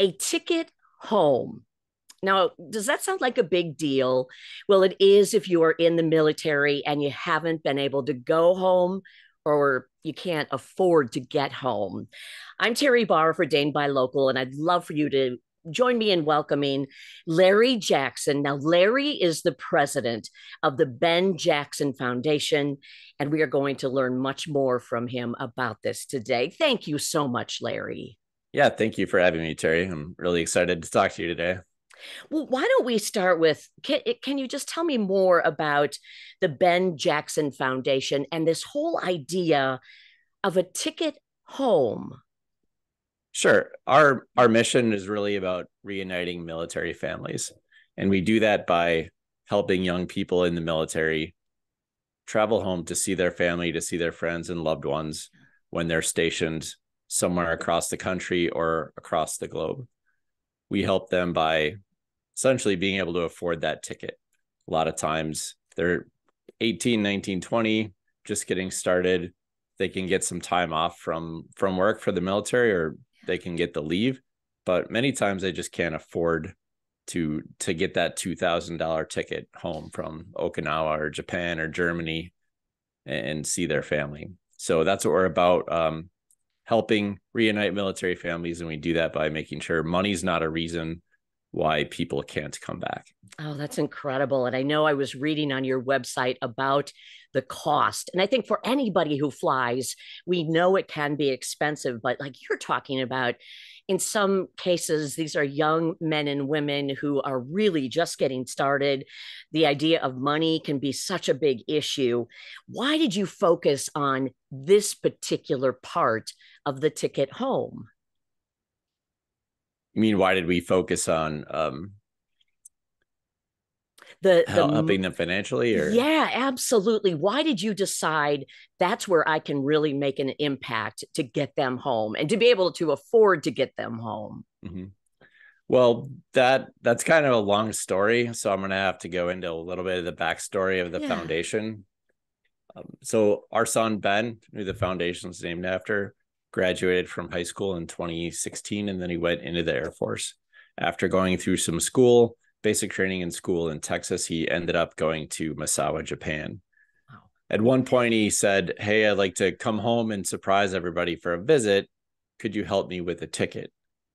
A ticket home. Now, does that sound like a big deal? Well, it is if you are in the military and you haven't been able to go home or you can't afford to get home. I'm Terry Barr for Dane Buy Local, and I'd love for you to join me in welcoming Larry Jackson. Now, Larry is the president of the Ben Jackson Foundation, and we are going to learn much more from him about this today. Thank you so much, Larry. Yeah, thank you for having me, Terry. I'm really excited to talk to you today. Well, why don't we start with can you just tell me more about the Ben Jackson Foundation and this whole idea of a ticket home? Sure. Our mission is really about reuniting military families. And we do that by helping young people in the military travel home to see their family, to see their friends and loved ones when they're stationed somewhere across the country or across the globe. We help them by essentially being able to afford that ticket. A lot of times they're 18, 19, 20, just getting started. They can get some time off from work for the military, or they can get the leave, but many times they just can't afford to get that $2,000 ticket home from Okinawa or Japan or Germany and see their family. So that's what we're about, helping reunite military families. And we do that by making sure money's not a reason why people can't come back. Oh, that's incredible. And I know I was reading on your website about the cost. And I think for anybody who flies, we know it can be expensive, but like you're talking about, in some cases, these are young men and women who are really just getting started. The idea of money can be such a big issue. Why did you focus on this particular part of the ticket home? I mean, why did we focus on The helping them financially? Or Yeah, absolutely. Why did you decide that's where I can really make an impact to get them home and to be able to afford to get them home? mm-hmm. Well, that's kind of a long story, so I'm going to have to go into a little bit of the backstory of the Yeah. foundation. So our son Ben, who the foundation is named after, graduated from high school in 2016, and then he went into the Air Force. After going through some school, basic training in school in Texas, he ended up going to Misawa, Japan. Wow. At one point, he said, "Hey, I'd like to come home and surprise everybody for a visit. Could you help me with a ticket?"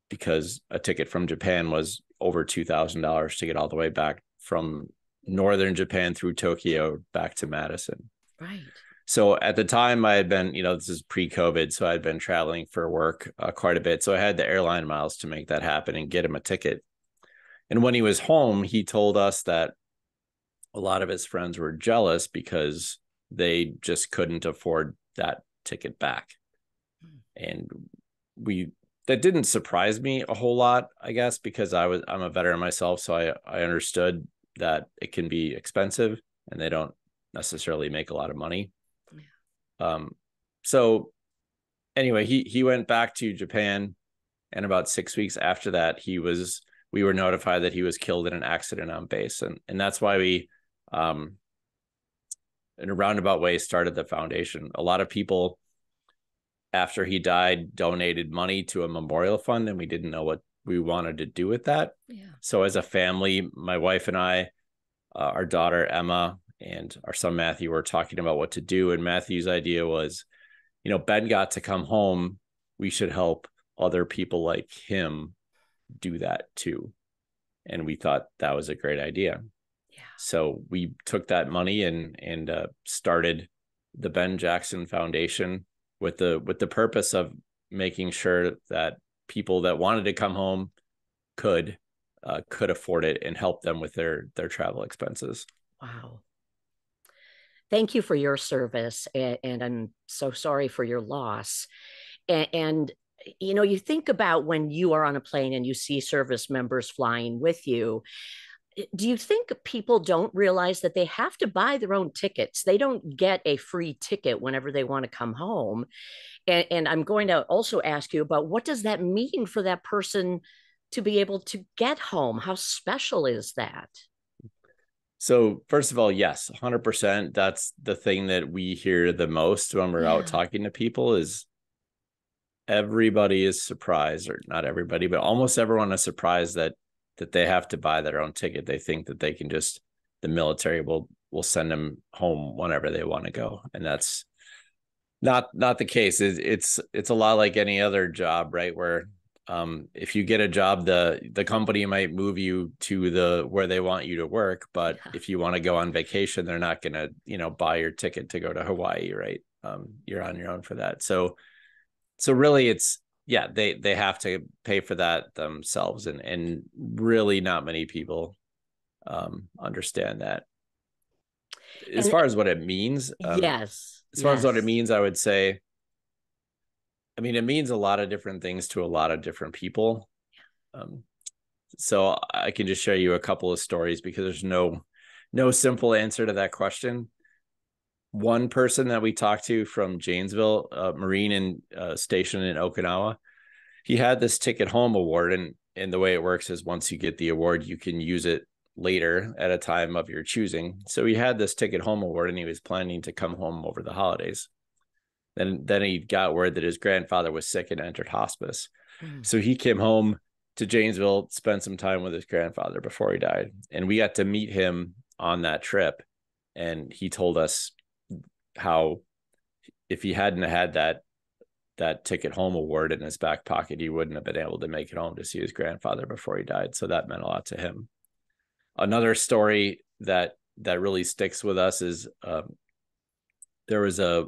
Because a ticket from Japan was over $2,000 to get all the way back from northern Japan through Tokyo back to Madison. Right. So at the time I had been, this is pre-COVID, so I'd been traveling for work quite a bit. So I had the airline miles to make that happen and get him a ticket. And when he was home, he told us that a lot of his friends were jealous because they just couldn't afford that ticket back. And that didn't surprise me a whole lot, I guess, because I'm a veteran myself. So I understood that it can be expensive and they don't necessarily make a lot of money. So anyway, he went back to Japan, and about 6 weeks after that, we were notified that he was killed in an accident on base. And that's why we, in a roundabout way, started the foundation. A lot of people, after he died, donated money to a memorial fund, and we didn't know what we wanted to do with that. Yeah. So as a family, my wife and I, our daughter Emma, and our son Matthew were talking about what to do. And Matthew's idea was, Ben got to come home. We should help other people like him do that too. And we thought that was a great idea. Yeah. So we took that money and started the Ben Jackson Foundation with the purpose of making sure that people that wanted to come home could afford it and help them with their travel expenses. Wow. Thank you for your service. And I'm so sorry for your loss. And you think about when you are on a plane and you see service members flying with you. Do you think people don't realize that they have to buy their own tickets? They don't get a free ticket whenever they want to come home. And I'm going to also ask you about what does that mean for that person to be able to get home? How special is that? So first of all, yes, 100%. That's the thing that we hear the most when we're out Yeah. talking to people is everybody is surprised, or not everybody, but almost everyone is surprised that they have to buy their own ticket. They think that they can just, the military will send them home whenever they want to go, and that's not the case. It's a lot like any other job, right? Where if you get a job, the company might move you to where they want you to work, but if you want to go on vacation, they're not going to, buy your ticket to go to Hawaii, right? You're on your own for that. So really it's, yeah, they have to pay for that themselves, and really not many people understand that. As far as what it means, yes. As far as what it means, I would say, I mean, it means a lot of different things to a lot of different people. So I can just share you a couple of stories, because there's no simple answer to that question. One person that we talked to from Janesville, Marine and stationed in Okinawa, he had this Ticket Home award, and the way it works is once you get the award, you can use it later at a time of your choosing. So he had this Ticket Home award, and he was planning to come home over the holidays. Then he got word that his grandfather was sick and entered hospice. So he came home to Janesville, spent some time with his grandfather before he died. And we got to meet him on that trip. And he told us how if he hadn't had that Ticket Home award in his back pocket, he wouldn't have been able to make it home to see his grandfather before he died. So that meant a lot to him. Another story that really sticks with us is there was a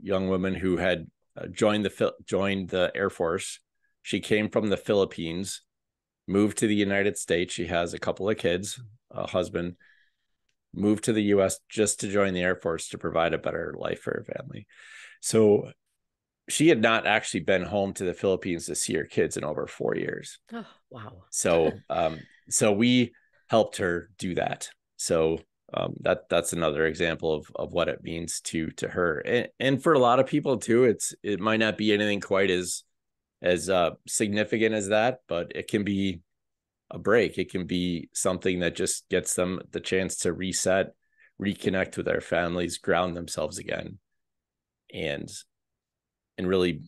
young woman who had joined the Air Force. She came from the Philippines, moved to the United States. She has a couple of kids, a husband, moved to the U.S. just to join the Air Force to provide a better life for her family. So she had not actually been home to the Philippines to see her kids in over 4 years. Oh, wow. So we helped her do that. So that's another example of what it means to her, and for a lot of people too. It might not be anything quite as significant as that, but it can be a break. It can be something that just gets them the chance to reset, reconnect with their families, ground themselves again, and really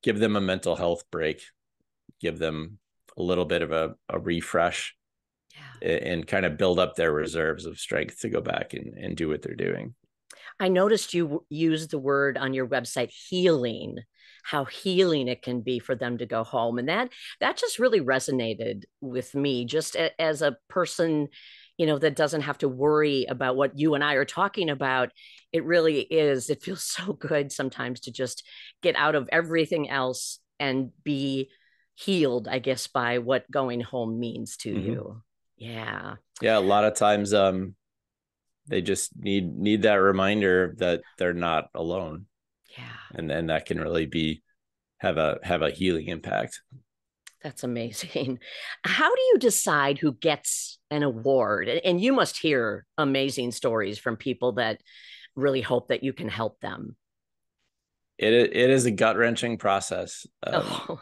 give them a mental health break, give them a little bit of a refresh. And kind of build up their reserves of strength to go back and do what they're doing. I noticed you used the word on your website, healing, how healing it can be for them to go home. And that just really resonated with me, just as a person, that doesn't have to worry about what you and I are talking about. It really is. It feels so good sometimes to just get out of everything else and be healed, I guess, by what going home means to you. Yeah. A lot of times they just need that reminder that they're not alone. Yeah. And then that can really have a healing impact. That's amazing. How do you decide who gets an award? And you must hear amazing stories from people that really hope that you can help them. It is a gut-wrenching process.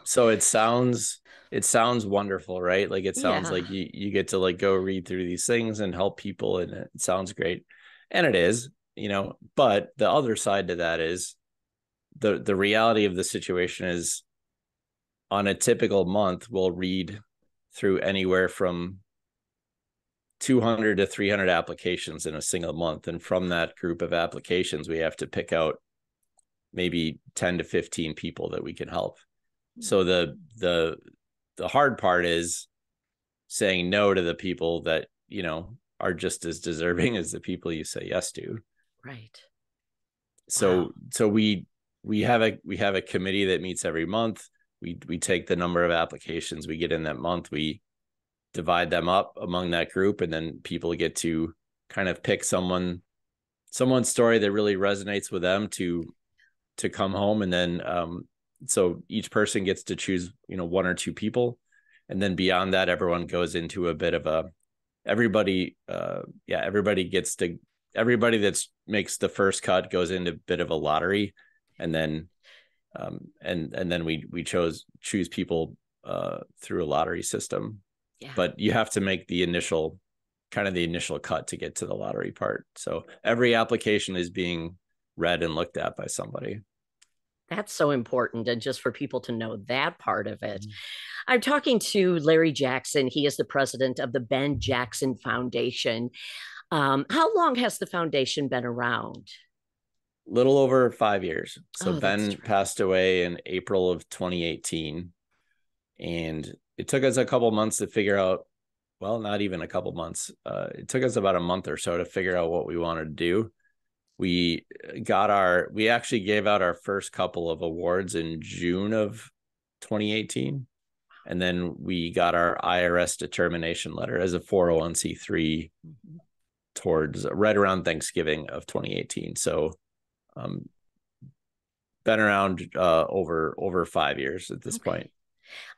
So it sounds wonderful, right? Like it sounds like you get to like go read through these things and help people, and it sounds great. And it is, but the other side to that is the reality of the situation is, on a typical month, we'll read through anywhere from 200 to 300 applications in a single month. And from that group of applications, we have to pick out maybe 10 to 15 people that we can help. So the hard part is saying no to the people that, are just as deserving as the people you say yes to. Right. So we have a committee that meets every month. We take the number of applications we get in that month, we divide them up among that group, and then people get to kind of pick someone's story that really resonates with them to come home. And then so each person gets to choose one or two people, and then beyond that, everyone goes into a bit of everybody that makes the first cut goes into a bit of a lottery, and then and then we choose people through a lottery system. But you have to make the initial cut to get to the lottery part. So every application is being read and looked at by somebody. That's so important. And just for people to know that part of it. Mhm. I'm talking to Larry Jackson. He is the president of the Ben Jackson Foundation. How long has the foundation been around? Little over 5 years. So Oh, that's Ben terrific. passed away in April of 2018. And it took us a couple months to figure out, well, not even a couple months. It took us about a month or so to figure out what we wanted to do. We actually gave out our first couple of awards in June of 2018. And then we got our IRS determination letter as a 401c3 Mhm. towards right around Thanksgiving of 2018. So um, been around over 5 years at this Okay. point.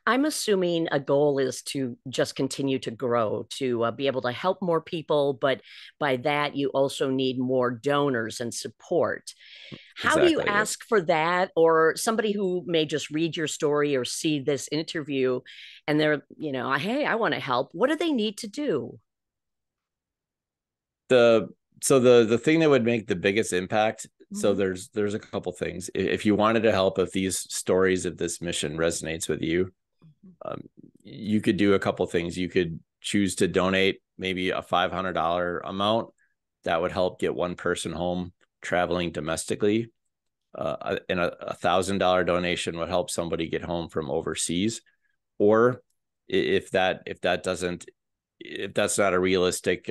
I'm assuming a goal is to just continue to grow, to be able to help more people, but by that, you also need more donors and support. How do you Exactly. Yep. ask for that? Or somebody who may just read your story or see this interview and they're, hey, I want to help. What do they need to do? The the thing that would make the biggest impact, so Mhm. there's a couple things. If you wanted to help, if these stories of this mission resonates with you, um, you could do a couple things. You could choose to donate maybe a $500 amount that would help get one person home traveling domestically, and a $1,000 donation would help somebody get home from overseas. Or if that doesn't, if that's not a realistic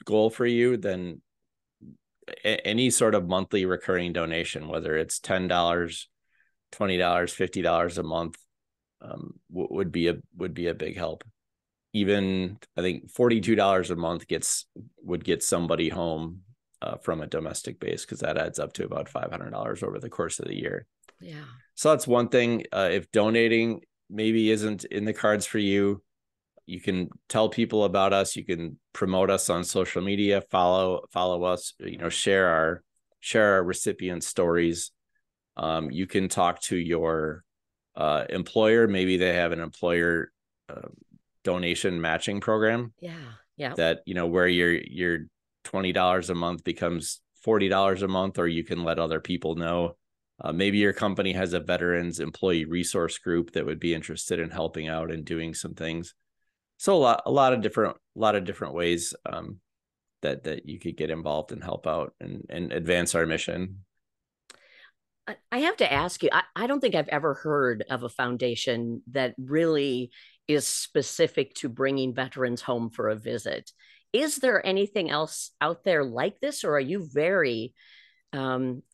goal for you, then any sort of monthly recurring donation, whether it's $10, $20, $50 a month, would be a big help. Even I think $42 a month would get somebody home from a domestic base, because that adds up to about $500 over the course of the year. Yeah. So that's one thing. If donating maybe isn't in the cards for you, you can tell people about us. You can promote us on social media, follow us, share our recipient stories. You can talk to your employer. Maybe they have an employer uh, donation matching program Yeah. Yeah. that, where your $20 a month becomes $40 a month, or you can let other people know. Maybe your company has a veterans employee resource group that would be interested in helping out and doing some things. So a lot of different ways that you could get involved and help out and advance our mission. I have to ask you, I don't think I've ever heard of a foundation that really is specific to bringing veterans home for a visit. Is there anything else out there like this, or are you very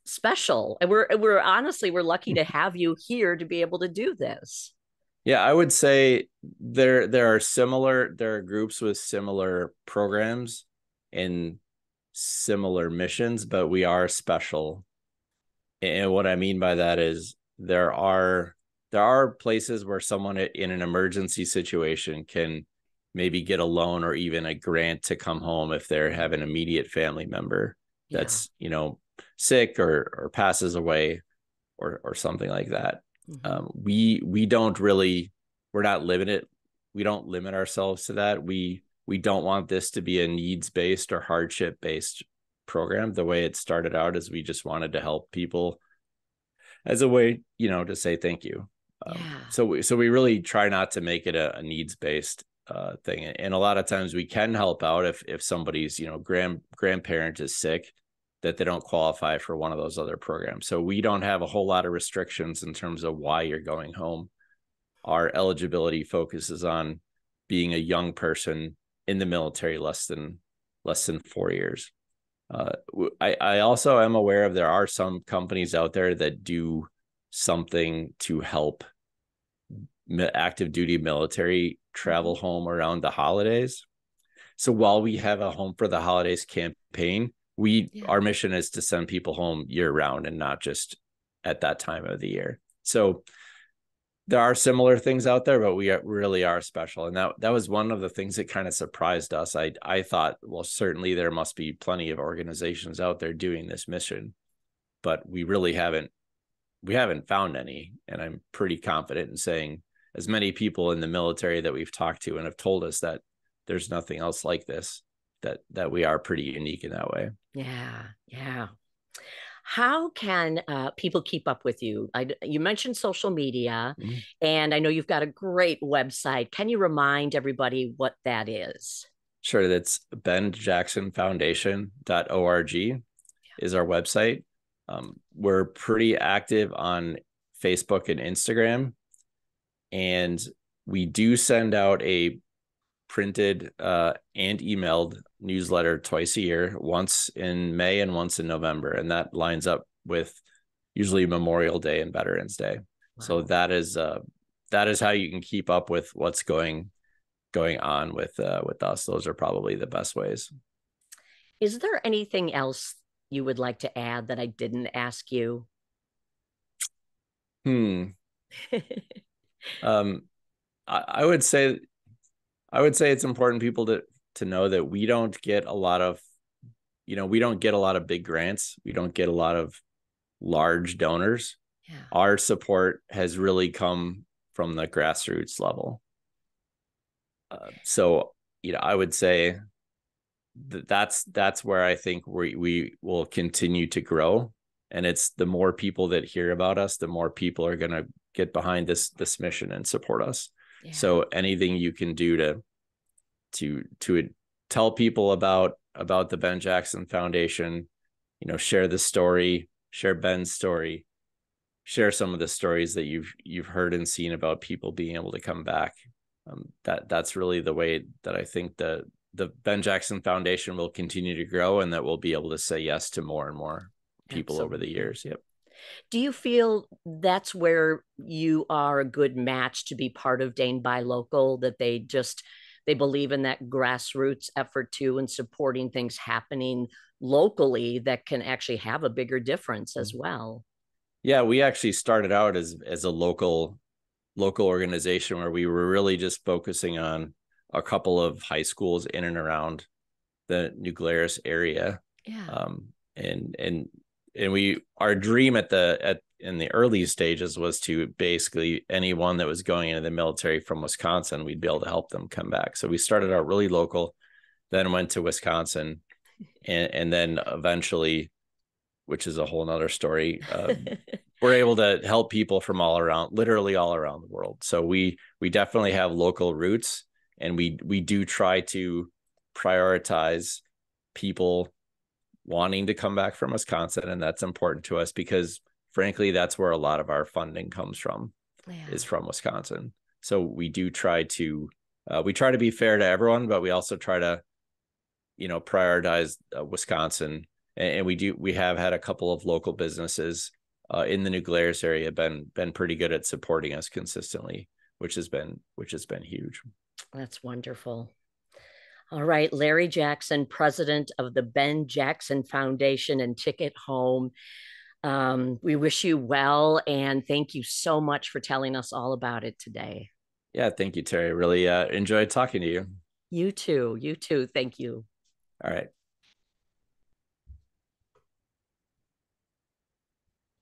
special? And we're honestly, we're lucky to have you here to be able to do this. Yeah, I would say there are groups with similar programs and similar missions, but we are special. And what I mean by that is there are places where someone in an emergency situation can maybe get a loan or even a grant to come home if they have an immediate family member Yeah. that's, sick or passes away, or something like that. Hmm. We don't really, we're not limited. We don't limit ourselves to that. We don't want this to be a needs based or hardship based program. The way it started out is we just wanted to help people as a way, to say thank you. Yeah. So we really try not to make it a needs based thing. And a lot of times we can help out if somebody's, grandparent is sick, that they don't qualify for one of those other programs. So we don't have a whole lot of restrictions in terms of why you're going home. Our eligibility focuses on being a young person in the military less than 4 years. I also am aware of, there are some companies out there that do something to help active duty military travel Mhm. home around the holidays. So while we have a Home for the Holidays campaign, we Yeah. our mission is to send people home year round and not just at that time of the year. So there are similar things out there, but we really are special. And that was one of the things that kind of surprised us. I thought, well, certainly there must be plenty of organizations out there doing this mission, but we haven't found any. And I'm pretty confident in saying, as many people in the military that we've talked to and have told us that there's nothing else like this, that we are pretty unique in that way. Yeah. Yeah. How can people keep up with you? You mentioned social media, Mhm. and I know you've got a great website. Can you remind everybody what that is? Sure, that's benjacksonfoundation.org is our website. We're pretty active on Facebook and Instagram, and we do send out a printed and emailed newsletter twice a year, once in May and once in November, and that lines up with usually Memorial Day and Veterans Day. So Wow. that is how you can keep up with what's going on with us. Those are probably the best ways. Is there anything else you would like to add that I didn't ask you? Hmm. Um, I would say it's important people to know that we don't get a lot of, we don't get a lot of big grants. We don't get a lot of large donors. Yeah. Our support has really come from the grassroots level. So, I would say that's where I think we will continue to grow. And it's the more people that hear about us, the more people are going to get behind this mission and support us. Yeah. So anything you can do to tell people about the Ben Jackson Foundation, share the story, share Ben's story, share some of the stories that you've heard and seen about people being able to come back. That's really the way that I think the Ben Jackson Foundation will continue to grow, and that we'll be able to say yes to more and more people over the Absolutely. years. Yep. Do you feel that's where you are a good match to be part of Dane Buy Local, that they believe in that grassroots effort too and supporting things happening locally that can actually have a bigger difference as well? Yeah, we actually started out as a local organization where we were really just focusing on a couple of high schools in and around the New Glarus area. Yeah. And we, our dream in the early stages was to basically anyone that was going into the military from Wisconsin, we'd be able to help them come back. So we started out really local, then went to Wisconsin, and then eventually, which is a whole nother story, we're able to help people from literally all around the world. So we definitely have local roots, and we do try to prioritize people wanting to come back from Wisconsin, and that's important to us because frankly that's where a lot of our funding comes from, Yeah. is from Wisconsin. So we do try to be fair to everyone, but we also try to prioritize Wisconsin, and we have had a couple of local businesses in the New Glarus area been pretty good at supporting us consistently, which has been huge. That's wonderful. All right, Larry Jackson, president of the Ben Jackson Foundation and Ticket Home. We wish you well, and thank you so much for telling us all about it today. Yeah, thank you, Terry. Really enjoyed talking to you. You too. You too. Thank you. All right.